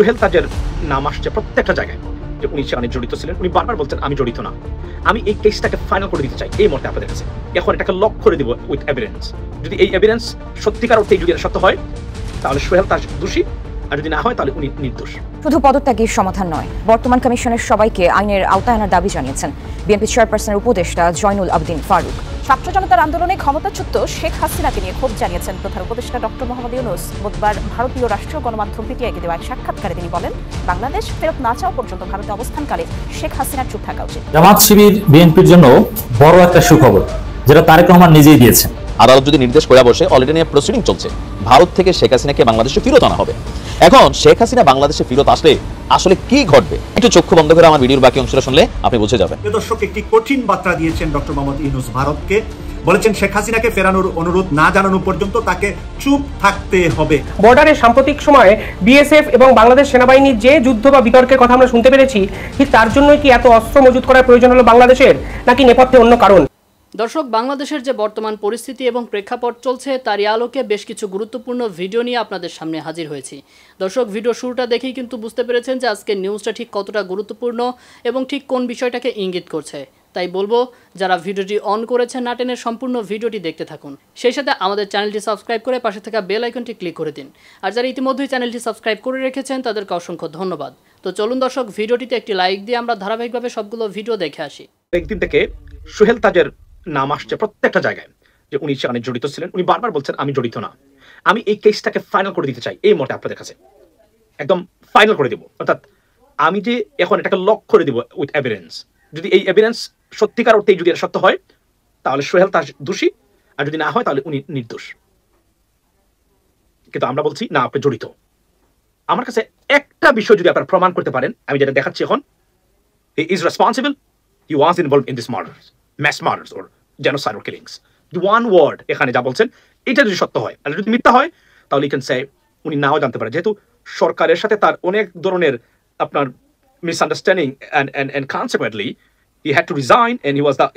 সোহেল তাজের নাম আসছে প্রত্যেকটা জায়গায় যে উনি সেখানে জড়িত ছিলেন। উনি বারবার বলছেন আমি জড়িত না। আমি এই কেসটাকে ফাইনাল করে দিতে চাই এই মুহূর্তে আপনাদের কাছে। এখন এটাকে লক করে দিব উইথ এভিডেন্স। যদি এই এভিডেন্স সত্যিকার অর্থে যদি সত্য হয় তাহলে সোহেল তাজ দোষী, আর যদি না হয় তাহলে উনি নির্দোষ। শুধু পদত্যাগের সমাধান নয়, বর্তমান কমিশনের সবাইকে আইনের আওতায় আনার দাবি জানিয়েছেন বিএনপি চেয়ারপারসনের উপদেষ্টা জয়নুল আবদিন ফারুক। ছাত্র জনতার আন্দোলনে ক্ষমতাচ্যুত শেখ হাসিনাকে নিয়ে ক্ষোভ জানিয়েছেন প্রধান উপদেষ্টা ডক্টর মোহাম্মদ ইউনূস। বুধবার ভারতীয় রাষ্ট্রীয় গণমাধ্যম পিটিআইকে দেওয়া এক সাক্ষাৎকারে তিনি বলেন, বাংলাদেশ ফেরত না চাওয়া পর্যন্ত ভারতে অবস্থানকালে শেখ হাসিনার চুপ থাকা উচিত। জামাত শিবির বিএনপির জন্য বড় একটা সুখবর, যেটা তারেক রহমান নিজেই দিয়েছেন। আদালত যদি নির্দেশ করে বসে, অলরেডি নিয়ে প্রসিডিং চলছে, ভারত থেকে শেখ হাসিনাকে বাংলাদেশে ফেরত আনা হবে। এখন শেখ হাসিনা বাংলাদেশে ফেরত আসলে আসলে কি ঘটবে, একটু চক্ষু বন্ধ করে আমার ভিডিওর বাকি অংশটা শুনলে আপনি বুঝে যাবেন। দর্শক, একটি কঠিন বার্তা দিয়েছেন ডক্টর মোহাম্মদ ইউনূস ভারতকে। বলেছেন শেখ হাসিনাকে ফেরানোর অনুরোধ না জানানো পর্যন্ত তাকে চুপ থাকতে হবে। বর্ডারে সাম্প্রতিক সময়ে বিএসএফ এবং বাংলাদেশ সেনাবাহিনীর যে যুদ্ধ বা বিতর্কের কথা আমরা শুনতে পেরেছি, ঠিক তার জন্যই কি এত অস্ত্র মজুত করার প্রয়োজন হলো বাংলাদেশের, নাকি নেপথ্যে অন্য কারণ? দর্শক, বাংলাদেশের যে বর্তমান পরিস্থিতি এবং প্রেক্ষাপট চলছে তারই আলোকে বেশ কিছু গুরুত্বপূর্ণ ভিডিও নিয়ে আপনাদের সামনে হাজির হয়েছি। দর্শক, ভিডিও শুরুটা দেখেই কিন্তু বুঝতে পেরেছেন যে আজকের নিউজটা ঠিক কতটা গুরুত্বপূর্ণ এবং ঠিক কোন বিষয়টাকে ইঙ্গিত করছে। তাই বলবো, যারা ভিডিওটি অন করেছেন না টেনে সম্পূর্ণ ভিডিওটি দেখতে থাকুন। সেই সাথে আমাদের চ্যানেলটি সাবস্ক্রাইব করে পাশে থাকা বেল আইকনটি ক্লিক করে দিন। আর যারা ইতিমধ্যেই চ্যানেলটি সাবস্ক্রাইব করে রেখেছেন তাদেরকে অসংখ্য ধন্যবাদ। তো চলুন দর্শক, ভিডিওটিতে একটি লাইক দিয়ে আমরা ধারাবাহিকভাবে সবগুলো ভিডিও দেখে আসি। একদিন থেকে সোহেল তাজের নাম আসছে প্রত্যেকটা জায়গায় যে উনি সেখানে জড়িত ছিলেন। উনি বারবার বলছেন আমি জড়িত না। আমি এই কেসটাকে ফাইনাল করে দিতে চাই এই মুহূর্তে আপনাদের কাছে, একদম ফাইনাল করে দিব। অর্থাৎ আমি যে এখন এটাকে লক করে দিব উইথ এভিডেন্স। যদি এই এভিডেন্স সত্যিকার অর্থে যদি সত্য হয় তাহলে সোহেল তাজ দোষী, আর যদি না হয় তাহলে উনি নির্দোষ। কিন্তু আমরা বলছি না, আপনি জড়িত। আমার কাছে একটা বিষয় যদি আপনারা প্রমাণ করতে পারেন, আমি যেটা দেখাচ্ছি এখন, he is responsible, he was involved in this murders, mass murders or genocidal killings. The one word এখানে যা বলছেন এটা যদি সত্য হয়, আর যদি মিথ্যা হয় তাহলে you can say উনি নাও জানতে পারে, যেহেতু সরকারের সাথে তার অনেক ধরনের আপনার misunderstanding and consequently he had to resign and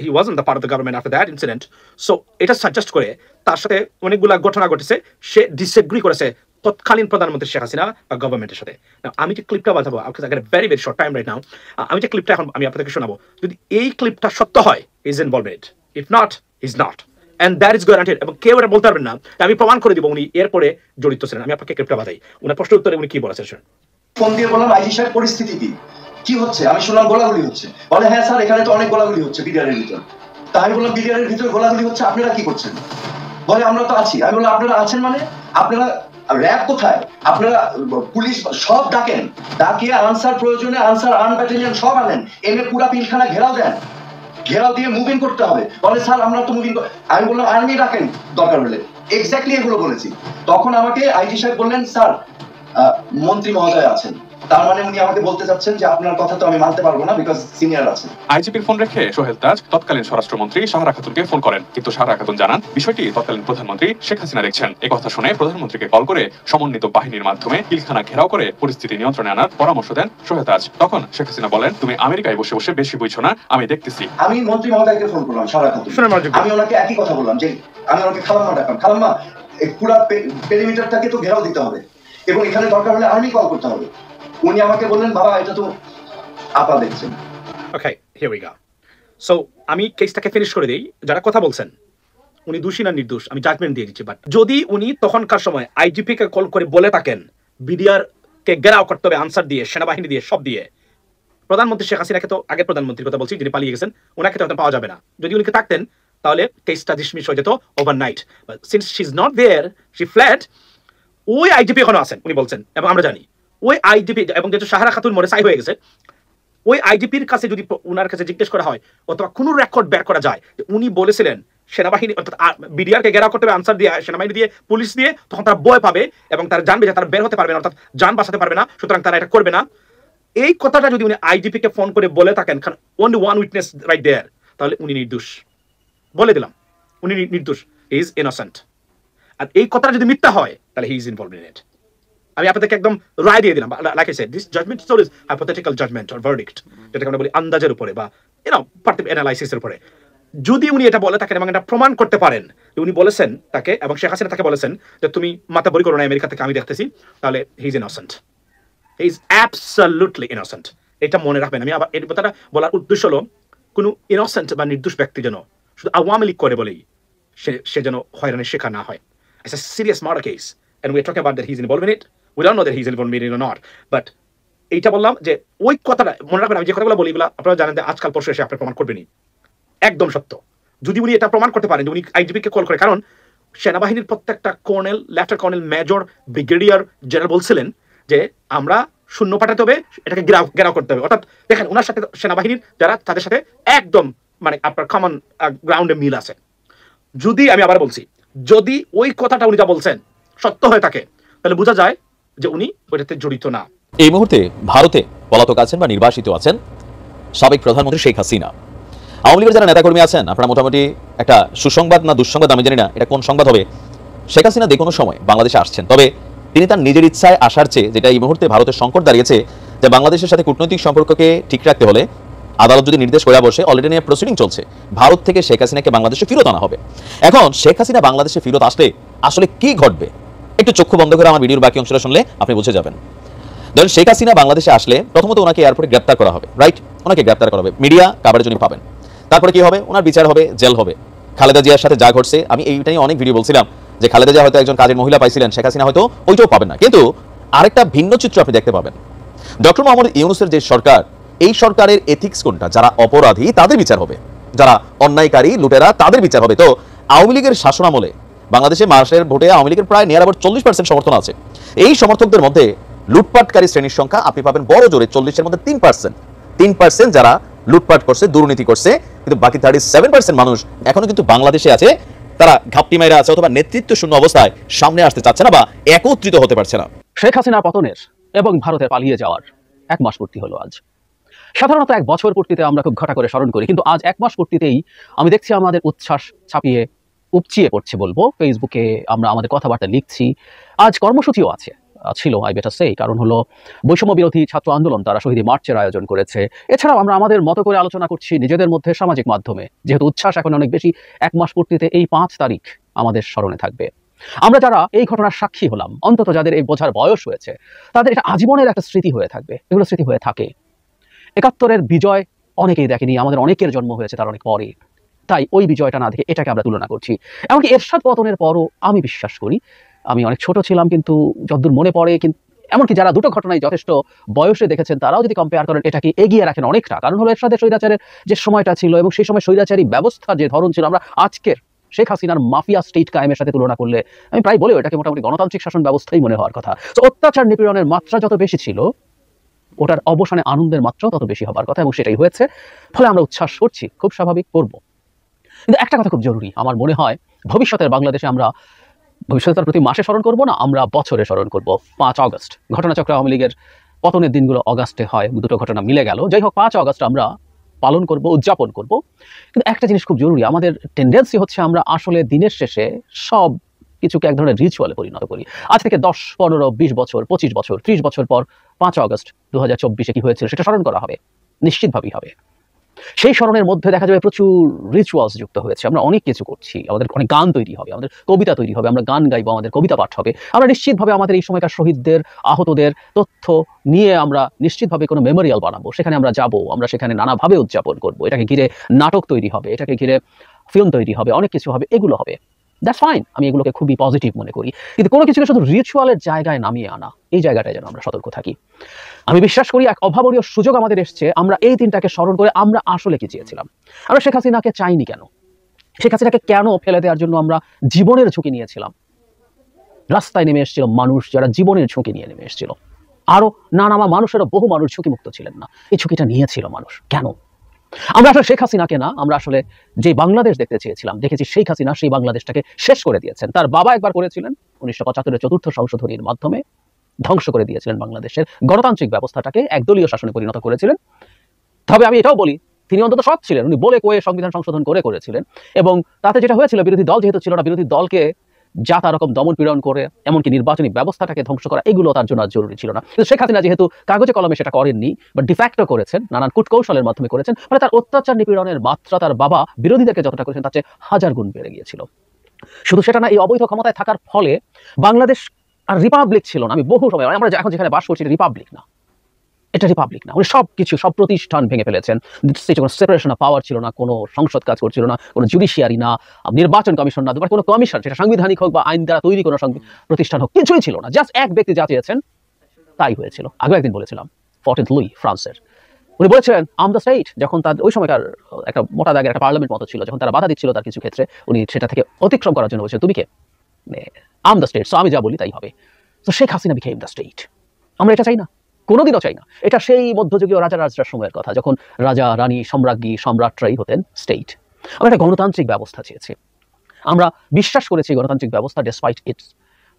he wasn't the part of the government after that incident. So এটা সাজেস্ট করে তার সাথে অনেকগুলা ঘটনা ঘটেছে, সে ডিসএগ্রি করেছে তৎকালীন প্রধানমন্ত্রী শেখ হাসিনা বা গভর্নমেন্টের সাথে। আমি যে ক্লিপটা বাজাবো, very very short time right now, আমি যে ক্লিপটা এখন আমি আপনাদেরকে শোনাবো, যদি এই ক্লিপটা সত্য হয় is involved, if not is not, and that is guaranteed. এবং কেউ এটা বলতে পারবেন না আমি প্রমাণ করে দিব উনি এরপরে জড়িত ছিলেন। আমি আপনাকে ক্লিপটা বাজাই, উনার প্রশ্ন উত্তরে উনি কি বলেছেন শুনুন। ফোন দিয়ে বললাম আইজি সাহেব পরিস্থিতি কি হচ্ছে, আমি শুনলাম গোলাগুলি হচ্ছে। বলে হ্যাঁ স্যার, এখানে তো অনেক গোলাগুলি হচ্ছে বিডিআরের ভিতর। তা আমি বললাম বিডিআরের ভিতরে গোলাগুলি হচ্ছে, আপনারা কি করছেন? বলে আমরা তো আছি। আমি বললাম আপনারা আছেন মানে আপনারা র্যাব কোথায়, আপনারা পুলিশ সব ডাকেন, ডাকিয়ে আনসার প্রয়োজনে আনসার আর্ম ব্যাটালিয়ন সব আনেন, এনে পুরা পিলখানা ঘেরাও দেন, ঘেরাও দিয়ে মুভিং করতে হবে। বলে স্যার আমরা তো মুভিং। আমি বললাম আর্মি ডাকেন দরকার হলে। এক্স্যাক্টলি এগুলো বলেছি। তখন আমাকে আইজি সাহেব বললেন স্যার মন্ত্রী মহোদয় আছেন, তার মানে উনি আমাকে বলতে চাচ্ছেন যে আপনার কথা তো আমি মানতে পারবো না বিকজ সিনিয়র আছে। আইজিপির ফোন রেখে সোহেল তাজ তৎকালীন স্বরাষ্ট্রমন্ত্রী সাহারা খাতুনকে ফোন করেন, কিন্তু সাহারা খাতুন জানান বিষয়টি তৎকালীন প্রধানমন্ত্রী শেখ হাসিনা দেখছেন। এই কথা শুনে প্রধানমন্ত্রীকে কল করে সমন্বিত বাহিনীর মাধ্যমে পিলখানা ঘেরাও করে পরিস্থিতি নিয়ন্ত্রণে আনার পরামর্শ দেন সোহেল তাজ। তখন শেখ হাসিনা বলেন তুমি আমেরিকায় বসে বসে বেশি বুঝছো না, আমি দেখতেছি। আমি মন্ত্রী মহোদয়কে ফোন করলাম, সাহারা খাতুন, আমি ওনাকে একই কথা বললাম যে আমি ওনাকে খালাম্মা ডাকলাম, খালাম্মা পুরা পেরিমিটারটাকে তো ঘেরাও দিতে হবে এবং এখানে দরকার হলে আর্মি কল করতে হবে। উনি আমাকে বললেন বাবা এটা তো আপা দেখছেন। ওকে, হিয়ার উই গো। সো আমি কেসটাকে ফিনিশ করে দেই। যারা কথা বলছেন উনি দোষী না নির্দোষ আমি জাজমেন্ট দিয়ে দিচ্ছি, বাট যদি উনি তখনকার সময় আইজিপি কে কল করে বলে থাকেন বিডিআর কে ঘেরাও করতে হবে আনসার দিয়ে, সেনাবাহিনী দিয়ে, সব দিয়ে, প্রধানমন্ত্রী শেখ হাসিনাকে তো আগের প্রধানমন্ত্রীর কথা বলছি যিনি পালিয়ে গেছেন, ওনাকে তো পাওয়া যাবে না। যদি উনি থাকতেন তাহলে কেসটা ডিসমিস হয়ে যেত overnight. But since she is not there, she fled, ওই আইজিপি এখনো আছেন উনি বলছেন, এবং আমরা জানি ওই আইজিপি, এবং যেহেতু সাহারা খাতুন মরে ছাই হয়ে গেছে, ওই আইজিপির কাছে যদি ওনার কাছে জিজ্ঞেস করা হয় অথবা কোনো রেকর্ড বের করা যায় উনি বলেছিলেন সেনাবাহিনী অর্থাৎ বিডিআর কে ঘেরাও করতে হবে আনসার দিয়ে, সেনাবাহিনী দিয়ে, পুলিশ দিয়ে, তখন তারা ভয় পাবে এবং তারা জানবে যে তারা বের হতে পারবে না, অর্থাৎ যান বাঁচাতে পারবে না, সুতরাং তারা এটা করবে না। এই কথাটা যদি উনি আইজিপি কে ফোন করে বলে থাকেন, অনলি ওয়ান উইটনেস রাইট দেয়ার, তাহলে উনি নির্দোষ। বলে দিলাম উনি নির্দোষ, হি ইজ ইনোসেন্ট। আর এই কথাটা যদি মিথ্যা হয় তাহলে he is involved in it. আমি আপনাদেরকে একদম রায় দিয়ে দিলাম, like I said this judgment is always hypothetical judgment or verdict, যেটাকে আমরা বলি আন্দাজের উপরে বা পার্টিভ অ্যানালাইসিসের উপরে। যদি উনি এটা বলে থাকেন এবং এটা প্রমাণ করতে পারেন যে উনি বলেছেন তাকে এবং শেখ হাসিনা তাকে বলেছেন যে তুমি মাথা বড়ি করো না আমেরিকা থেকে, আমি দেখতেছি, তাহলে he is innocent. He is absolutely innocent. এটা মনে রাখবেন। আমি আবার এর কথাটা বলার উদ্দেশ্য হলো কোনো ইনোসেন্ট বা নির্দোষ ব্যক্তি যেন শুধু আওয়ামী লীগ করে বলেই সে যেন হয়রানির শিকার না হয়। It's a serious murder case and we're talking about that he's involved in it. We don't know that he's involved in it or not, but এইটা বললাম যে ওই কথাটা মনে রাখবেন। আমি যে কথাগুলো বলি এগুলো আপনারা জানেন যে আজকাল পরশু এসে আপনারা প্রমাণ করবেনই, একদম সত্য। যদি উনি এটা প্রমাণ করতে পারেন যে উনি আইজিপিকে কল করে, কারণ সেনাবাহিনীর প্রত্যেকটা colonel, lieutenant colonel, major, brigadier general বলছিলেন যে আমরা শূন্য পাঠাতে হবে, এটাকে ঘেরাও করতে হবে। অর্থাৎ দেখেন ওনার সাথে সেনাবাহিনীর যারা তাদের সাথে একদম মানে আপনার কমন গ্রাউন্ডে মিল আছে। যদি আমি আবার বলছি, যদি ওই কথাটা উনি যা বলছেন সত্য হয়ে থাকে তাহলে বোঝা যায় যে উনি ওইটাতে জড়িত না। এই মুহূর্তে ভারতে পলাতক আছেন বা নির্বাসিত আছেন সাবেক প্রধানমন্ত্রী শেখ হাসিনা। আওয়ামী লীগের যারা নেতাকর্মী আছেন, আপনারা মোটামুটি একটা সুসংবাদ না দুঃসংবাদ আমি জানি না এটা কোন সংবাদ হবে, শেখ হাসিনা যে কোনো সময় বাংলাদেশে আসছেন। তবে তিনি তার নিজের ইচ্ছায় আসার চেয়ে, যেটা এই মুহূর্তে ভারতের সংকট দাঁড়িয়েছে যে বাংলাদেশের সাথে কূটনৈতিক সম্পর্ককে ঠিক রাখতে হলে আদালত যদি নির্দেশ করে বসে, অলরেডি নিয়ে প্রসিডিং চলছে, ভারত থেকে শেখ হাসিনাকে বাংলাদেশে ফেরত আনা হবে। এখন শেখ হাসিনা বাংলাদেশে ফেরত আসলে আসলে কি ঘটবে, একটু চক্ষু বন্ধ করে আমার ভিডিওর বাকি অংশটা শুনলে আপনি বুঝে যাবেন। ধরেন শেখ হাসিনা বাংলাদেশে আসলে প্রথমত ওনাকে এয়ারপোর্টে গ্রেপ্তার করা হবে, রাইট? ওনাকে গ্রেপ্তার করা হবে, মিডিয়া কাভারেজ উনি পাবেন। তারপরে কি হবে? ওনার বিচার হবে, জেল হবে। খালেদা জিয়ার সাথে যা ঘটছে, আমি এইটা নিয়ে অনেক ভিডিও বলছিলাম যে খালেদা জিয়া হয়তো একজন কাজের মহিলা পাইছিলেন, শেখ হাসিনা হয়তো ওইটাও পাবেন না। কিন্তু আরেকটা ভিন্ন চিত্র আপনি দেখতে পাবেন। ডক্টর মোহাম্মদ ইউনূসের যে সরকার, এই সরকারের এথিক্স কোনটা? যারা অপরাধী তাদের বিচার হবে, যারা অন্যায়কারী লুটেরা তাদের বিচার হবে। তো আওয়ামী লীগের শাসনামলে বাংলাদেশে মার্চের ভোটে আওয়ামী লীগের প্রায় নিয়ার অ্যাবাউট 40% সমর্থন আছে। এই সমর্থকদের মধ্যে লুটপাটকারী শ্রেণীর সংখ্যা আপনি পাবেন বড় জোরে 40-এর মধ্যে 3% যারা লুটপাট করছে, দুর্নীতি করছে। কিন্তু বাকি 37% মানুষ এখনো কিন্তু বাংলাদেশে আছে, তারা ঘাপটি মাইরা আছে অথবা নেতৃত্ব শূন্য অবস্থায় সামনে আসতে চাচ্ছে না বা একত্রিত হতে পারছে না। শেখ হাসিনা পতনের এবং ভারতের পালিয়ে যাওয়ার 1 মাস পূর্তি হলো আজ। সাধারণত 1 বছর পূর্তিতে আমরা খুব ঘটা করে স্মরণ করি, কিন্তু আজ 1 মাস পূর্তিতেই আমি দেখছি আমাদের উচ্ছ্বাস ছাপিয়ে উপচিয়ে পড়ছে বলবো। ফেসবুকে আমরা আমাদের কথাবার্তা লিখছি, আজ কর্মসূচিও ছিল আই বেটার সে, কারণ হলো বৈষম্য বিরোধী ছাত্র আন্দোলন, তারা শহীদ মার্চের আয়োজন করেছে। এছাড়াও আমরা আমাদের মতো করে আলোচনা করছি নিজেদের মধ্যে সামাজিক মাধ্যমে, যেহেতু উচ্ছ্বাস এখন অনেক বেশি। 1 মাস পূর্তিতে এই 5 তারিখ আমাদের স্মরণে থাকবে। আমরা যারা এই ঘটনার সাক্ষী হলাম, অন্তত যাদের এই বোঝার বয়স হয়েছে, তাদের এটা আজীবনের একটা স্মৃতি হয়ে থাকবে। এগুলো স্মৃতি হয়ে থাকে। 71-এর বিজয় অনেকেই দেখেনি, আমাদের অনেকের জন্ম হয়েছে তার অনেক পরে, তাই ওই বিজয়টা না দেখে এটাকে আমরা তুলনা করছি। এমনকি এরশাদ পতনের পরও আমি বিশ্বাস করি, আমি অনেক ছোট ছিলাম কিন্তু যতদূর মনে পড়ে, কিন্তু এমনকি যারা দুটো ঘটনায় যথেষ্ট বয়সে দেখেছেন তারাও যদি কম্পেয়ার করেন এটাকে এগিয়ে রাখেন অনেকটা। কারণ হলো এরশাদের স্বৈরাচারের যে সময়টা ছিল এবং সেই সময় স্বৈরাচারী ব্যবস্থার যে ধরন ছিল, আমরা আজকের শেখ হাসিনার মাফিয়া স্টেট কায়েমের সাথে তুলনা করলে আমি প্রায় বলেও এটাকে মোটামুটি গণতান্ত্রিক শাসন ব্যবস্থাই মনে হওয়ার কথা। তো অত্যাচার নিপীড়নের মাত্রা যত বেশি ছিল, ওটার অবসানে আনন্দের মাত্রাও তত বেশি হবার কথা, এবং সেটাই হয়েছে। ফলে আমরা উচ্ছ্বাস করছি, খুব স্বাভাবিক, করব। কিন্তু একটা কথা খুব জরুরি, আমার মনে হয় ভবিষ্যতের বাংলাদেশে আমরা ভবিষ্যতের প্রতি মাসে স্মরণ করব না, আমরা বছরে স্মরণ করব। 5 আগস্ট ঘটনাচক্রে আওয়ামী লীগের পতনের দিনগুলো অগাস্টে হয়, দুটো ঘটনা মিলে গেল। যাই হোক, 5 আগস্ট আমরা পালন করব, উদযাপন করব। কিন্তু একটা জিনিস খুব জরুরি, আমাদের টেন্ডেন্সি হচ্ছে আমরা আসলে দিনের শেষে সব কিছুকে এক ধরনের রিচুয়ালে পরিণত করি। আজ থেকে 10, 15, 20 বছর, 25 বছর, 30 বছর পর 5 আগস্ট 2024-এ কি হয়েছিল সেটা স্মরণ করা হবে, নিশ্চিতভাবেই হবে। সেই স্মরণের মধ্যে দেখা যাবে প্রচুর রিচুয়ালস যুক্ত হয়েছে। আমরা অনেক কিছু করছি, আমাদের অনেক গান তৈরি হবে, আমাদের কবিতা তৈরি হবে, আমরা গান গাইবো, আমাদের কবিতা পাঠ হবে। আমরা নিশ্চিতভাবে আমাদের এই সময়কার শহীদদের, আহতদের তথ্য নিয়ে আমরা নিশ্চিতভাবে কোনো মেমোরিয়াল বানাবো, সেখানে আমরা যাব, আমরা সেখানে নানাভাবে উদযাপন করব। এটাকে ঘিরে নাটক তৈরি হবে, এটাকে ঘিরে ফিল্ম তৈরি হবে, অনেক কিছু হবে, এগুলো হবে। দ্যাটস ফাইন, আমি এগুলোকে খুবই পজিটিভ মনে করি। কিন্তু কোনো কিছুকে শুধু রিচুয়ালের জায়গায় নামিয়ে আনা, এই জায়গাটায় যেন আমরা সতর্ক থাকি। আমি বিশ্বাস করি এক অভাবনীয় সুযোগ আমাদের এসছে, আমরা এই দিনটাকে স্মরণ করে আমরা আসলে কি চেয়েছিলাম। আমরা শেখ হাসিনাকে চাইনি কেন? শেখ হাসিনাকে কেন ফেলে দেওয়ার জন্য আমরা জীবনের ঝুঁকি নিয়েছিলাম? রাস্তায় নেমে এসেছিল মানুষ যারা জীবনের ঝুঁকি নিয়ে নেমে এসেছিল। আরো নামা মানুষেরও বহু মানুষ ঝুঁকিমুক্ত ছিলেন না, এই ঝুঁকিটা নিয়েছিল মানুষ কেন? আমরা আসলে শেখ হাসিনাকে না, আমরা আসলে যে বাংলাদেশ দেখতে চেয়েছিলাম, দেখেছি শেখ হাসিনা সেই বাংলাদেশটাকে শেষ করে দিয়েছেন। তার বাবা একবার করেছিলেন 1975-এর 4র্থ সংশোধনীর মাধ্যমে, ধ্বংস করে দিয়েছিলেন বাংলাদেশের গণতান্ত্রিক ব্যবস্থাটাকে, একদলীয় শাসনে পরিণত করেছিলেন। তবে আমি এটাও বলি, তিনি অন্তত সৎ ছিলেন, উনি বলে কয়ে সংবিধান সংশোধন করেছিলেন। এবং তাতে যেটা হয়েছিল, বিরোধী দল যেহেতু ছিল না, বিরোধী দলকে যা তা রকম দমন পীড়ন করে এমনকি নির্বাচনী ব্যবস্থাটাকে ধ্বংস করা, এগুলো তার জন্য জরুরি ছিল না। কিন্তু শেখ হাসিনা যেহেতু কাগজে কলমে সেটা করেননি, বা ডিফ্যাক্টো করেছেন, নানান কূটকৌশলের মাধ্যমে করেছেন, ফলে তার অত্যাচার নিপীড়নের মাত্রা তার বাবা বিরোধীদেরকে যতটা করেছেন তার চেয়ে 1000 গুণ বেড়ে গিয়েছিল। শুধু সেটা না, এই অবৈধ ক্ষমতায় থাকার ফলে বাংলাদেশ আর রিপাবলিক ছিল না। আমি বহু সময়, আমরা এখন যেখানে বাস করছি রিপাবলিক না, এটা রিপাবলিক না। উনি সবকিছু, সব প্রতিষ্ঠান ভেঙে ফেলেছেন। কোনো সেপারেশন অফ পাওয়ার ছিল না, কোনো সংসদ কাজ করছিল না, কোনো জুডিশিয়ারি না, নির্বাচন কমিশন না, কোনো কমিশন, সেটা সাংবিধানিক হোক বা আইন দ্বারা তৈরি কোনো প্রতিষ্ঠান হোক, কিছুই ছিল না। জাস্ট এক ব্যক্তি যা চেয়েছেন তাই হয়েছিল। আগে একদিন বলেছিলাম 14 লুই ফ্রান্সের, উনি বলেছিলেন আম দ্য স্টেট, যখন তার ওই সময়কার একটা মোটা দাগের একটা পার্লামেন্ট মতো ছিল, যখন তারা বাধা দিচ্ছিল তার কিছু ক্ষেত্রে, উনি সেটা থেকে অতিক্রম করার জন্য বলছেন তুমি কে, আম দ্য স্টেট, সো আমি যা বলি তাই হবে। তো Sheikh Hasina became the state. আমরা এটা চাই না, কোনোদিনও চাই না। এটা সেই মধ্যযুগীয় রাজা রাজরার সময়ের কথা, যখন রাজা রানী সম্রাজ্ঞী সম্রাটরাই হতেন স্টেট। আমরা একটা গণতান্ত্রিক ব্যবস্থা চেয়েছি, আমরা বিশ্বাস করেছি গণতান্ত্রিক ব্যবস্থা ডেসপাইট ইটস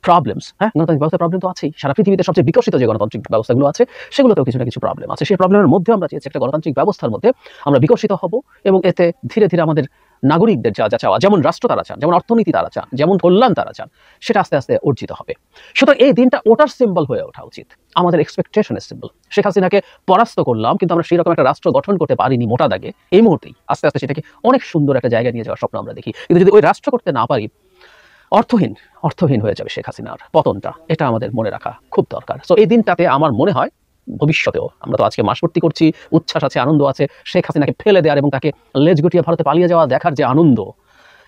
প্রবলেমস। হ্যাঁ, গণতান্ত্রিক ব্যবস্থার প্রবলেম তো আছেই, সারা পৃথিবীতে সবচেয়ে বিকশিত যে গণতান্ত্রিক ব্যবস্থাগুলো আছে সেগুলোতেও কিছু না কিছু প্রবলেম আছে। সেই প্রবলেমের মধ্যে আমরা চেয়েছি একটা গণতান্ত্রিক ব্যবস্থার মধ্যে আমরা বিকশিত হব, এবং এতে ধীরে ধীরে আমাদের নাগরিকদের যা যা চাওয়া, যেমন রাষ্ট্র তারা চান, যেমন অর্থনীতি তারা চান, যেমন কল্যাণ তারা চান, সেটা আস্তে আস্তে অর্জিত হবে। সুতরাং এই দিনটা ওটার সিম্বল হয়ে ওঠা উচিত, আমাদের এক্সপেকটেশনের সিম্বল। শেখ হাসিনাকে পরাস্ত করলাম, কিন্তু আমরা সেই রকম একটা রাষ্ট্র গঠন করতে পারিনি মোটা দাগে। এই মুহূর্তেই আস্তে আস্তে সেটাকে অনেক সুন্দর একটা জায়গায় নিয়ে যাওয়ার স্বপ্ন আমরা দেখি, কিন্তু যদি ওই রাষ্ট্র করতে না পারি, অর্থহীন হয়ে যাবে শেখ হাসিনার পতনটা। এটা আমাদের মনে রাখা খুব দরকার। সো এই দিনটাতে আমার মনে হয় ভবিষ্যতেও, আমরা তো আজকে মাসপূর্তি করছি, উচ্ছ্বাস আছে, আনন্দ আছে, শেখ হাসিনাকে ফেলে দেওয়ার এবং তাকে লেজ গুটিয়ে ভারতে পালিয়ে যাওয়া দেখার যে আনন্দ,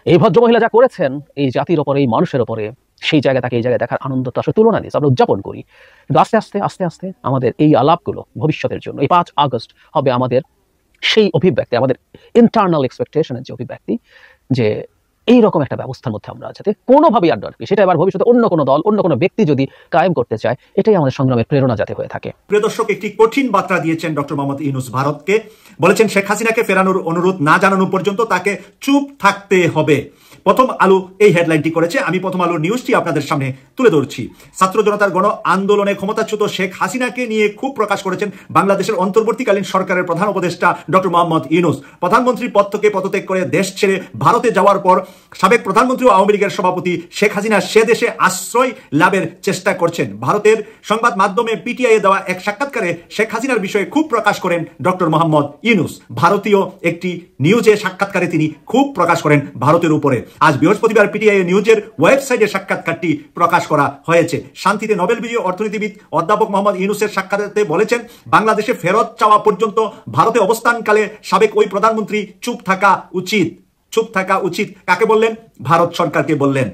এই ভদ্রমহিলা যা করেছেন এই জাতির ওপরে, এই মানুষের ওপরে, সেই জায়গায় তাকে এই জায়গায় দেখার আনন্দ তো আসলে তুলনা নেই, আমরা উদযাপন করি। কিন্তু আস্তে আস্তে আস্তে আস্তে আমাদের এই আলাপগুলো ভবিষ্যতের জন্য, এই 5 আগস্ট হবে আমাদের সেই অভিব্যক্তি, আমাদের ইন্টারনাল এক্সপেকটেশনের যে অভিব্যক্তি, যে এইরকম একটা ব্যবস্থার মধ্যে আমরা যাতে কোনোভাবেই আর ডরবি, সেটা এবার ভবিষ্যতে অন্য কোনো দল, অন্য কোনো ব্যক্তি যদি কায়েম করতে চায়, এটাই আমাদের সংগ্রামের প্রেরণা যাতে হয়ে থাকে। প্রিয় দর্শক, একটি কঠিন বার্তা দিয়েছেন ডক্টর মোহাম্মদ ইউনূস ভারতকে। বলেছেন শেখ হাসিনাকে ফেরানোর অনুরোধ না জানানো পর্যন্ত তাকে চুপ থাকতে হবে। প্রথম আলো এই হেডলাইনটি করেছে, আমি প্রথম আলো নিউজটি আপনাদের সামনে তুলে ধরছি। ছাত্র জনতার গণ আন্দোলনে ক্ষমতাচ্যুত শেখ হাসিনাকে নিয়ে ক্ষোভ প্রকাশ করেছেন বাংলাদেশের অন্তর্বর্তীকালীন সরকারের প্রধান উপদেষ্টা ডক্টর মোহাম্মদ ইউনূস। প্রধানমন্ত্রী পদ থেকে পদত্যাগ করে দেশ ছেড়ে ভারতে যাওয়ার পর সাবেক প্রধানমন্ত্রী ও আওয়ামী লীগের সভাপতি শেখ হাসিনা সে দেশে আশ্রয় লাভের চেষ্টা করছেন। ভারতের সংবাদ মাধ্যমে পিটিআই দেওয়া এক সাক্ষাৎকারে শেখ হাসিনার বিষয়ে ক্ষোভ প্রকাশ করেন ডক্টর মোহাম্মদ ইউনূস। ভারতীয় একটি নিউজে সাক্ষাৎকারে তিনি ক্ষোভ প্রকাশ করেন ভারতের উপরে। আজ বৃহস্পতিবার পিটিআই নিউজের ওয়েবসাইটে সাক্ষাৎকারটি প্রকাশ করা হয়েছে। শান্তিতে নোবেল বিজয়ী অর্থনীতিবিদ অধ্যাপক মোহাম্মদ ইউনূসের সাক্ষাৎকারে বলেছেন, বাংলাদেশে ফেরত চাওয়া পর্যন্ত ভারতে অবস্থানকালে সাবেক ওই প্রধানমন্ত্রী চুপ থাকা উচিত। চুপ থাকা উচিত কাকে বললেন? ভারত সরকারকে বললেন।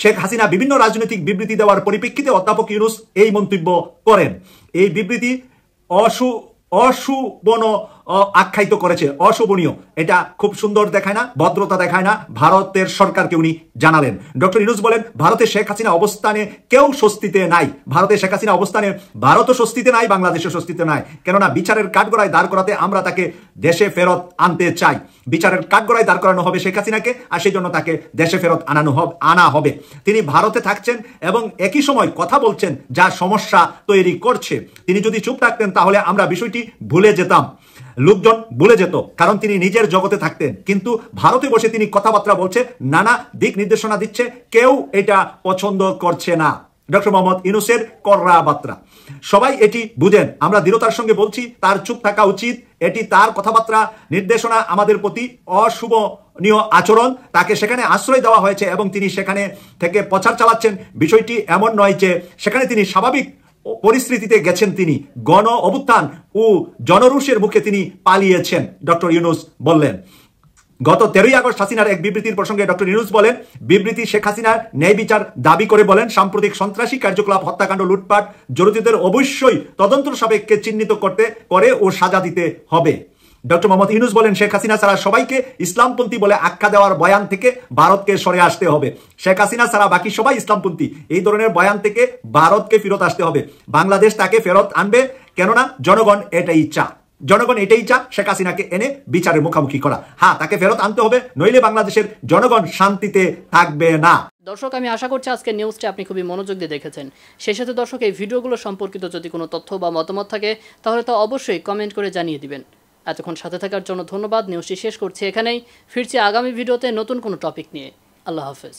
শেখ হাসিনা বিভিন্ন রাজনৈতিক বিবৃতি দেওয়ার পরিপ্রেক্ষিতে অধ্যাপক ইউনূস এই মন্তব্য করেন। এই বিবৃতি অশুভন আখ্যায়িত করেছে, অশোভনীয়। এটা খুব সুন্দর দেখায় না, ভদ্রতা দেখায় না। ভারতের সরকারকে উনি জানালেন। ডক্টর ইউনূস বলেন, ভারতে শেখ হাসিনা অবস্থানে কেউ স্বস্তিতে নাই। ভারতে শেখ হাসিনা অবস্থানে ভারতও স্বস্তিতে নাই, বাংলাদেশও স্বস্তিতে নাই। কেননা বিচারের কাঠগড়ায় দাঁড় করাতে আমরা তাকে দেশে ফেরত আনতে চাই। বিচারের কাঠগড়ায় দাঁড় করানো হবে শেখ হাসিনাকে, আর সেই জন্য তাকে দেশে ফেরত আনা হবে। তিনি ভারতে থাকছেন এবং একই সময় কথা বলছেন যা সমস্যা তৈরি করছে। তিনি যদি চুপ থাকতেন তাহলে আমরা বিষয়টি ভুলে যেতাম, লোকজন ভুলে যেত, কারণ তিনি নিজের জগতে থাকতেন। কিন্তু ভারতে বসে তিনি কথাবার্তা বলছে, নানা দিক নির্দেশনা দিচ্ছে, কেউ এটা পছন্দ করছে না। ডক্টর মোহাম্মদ ইউনূসের কড়া বার্তা, সবাই এটি বুঝেন। আমরা দৃঢ়তার সঙ্গে বলছি তার চুপ থাকা উচিত। এটি তার কথাবার্তা, নির্দেশনা আমাদের প্রতি অশুভনীয় আচরণ। তাকে সেখানে আশ্রয় দেওয়া হয়েছে এবং তিনি সেখানে থেকে প্রচার চালাচ্ছেন। বিষয়টি এমন নয় যে সেখানে তিনি স্বাভাবিক পরিস্থিতিতে গেছেন, তিনি গণ অভ্যুত্থান ও জনরোষের মুখে তিনি পালিয়েছেন, ডক্টর ইউনূস বললেন। গত 13 আগস্ট হাসিনার এক বিবৃতির প্রসঙ্গে ডক্টর ইউনূস বলেন, বিবৃতি শেখ হাসিনার ন্যায় বিচার দাবি করে বলেন, সাম্প্রতিক সন্ত্রাসী কার্যকলাপ, হত্যাকাণ্ড, লুটপাট জড়িতদের অবশ্যই তদন্ত সাপেক্ষে চিহ্নিত করে ও সাজা দিতে হবে। ডক্টর মোহাম্মদ ইউনূস বলেন, শেখ হাসিনা ছাড়া সবাইকে ইসলামপন্থী বলে আখ্যা দেওয়ার বয়ান থেকে ভারতকে সরে আসতে হবে। শেখ হাসিনা ছাড়া বাকি সবাই ইসলামপন্থী, এই ধরনের বয়ান থেকে ভারতকে ফেরত আসতে হবে। বাংলাদেশ তাকে ফেরত আনবে, কেননা জনগণ এটাই চা শেখ হাসিনাকে এনে বিচারের মুখোমুখি করা। হ্যাঁ, তাকে ফেরত আনতে হবে, নইলে বাংলাদেশের জনগণ শান্তিতে থাকবে না। দর্শক, আমি আশা করছি আজকের নিউজটা আপনি খুবই মনোযোগ দিয়ে দেখেছেন। সেই সাথে দর্শক, এই ভিডিওগুলো সম্পর্কিত যদি কোনো তথ্য বা মতামত থাকে তাহলে তা অবশ্যই কমেন্ট করে জানিয়ে দিবেন। এতক্ষণ সাথে থাকার জন্য ধন্যবাদ। নিউজটি শেষ করছি এখানেই, ফিরছি আগামী ভিডিওতে নতুন কোনো টপিক নিয়ে। আল্লাহ হাফেজ।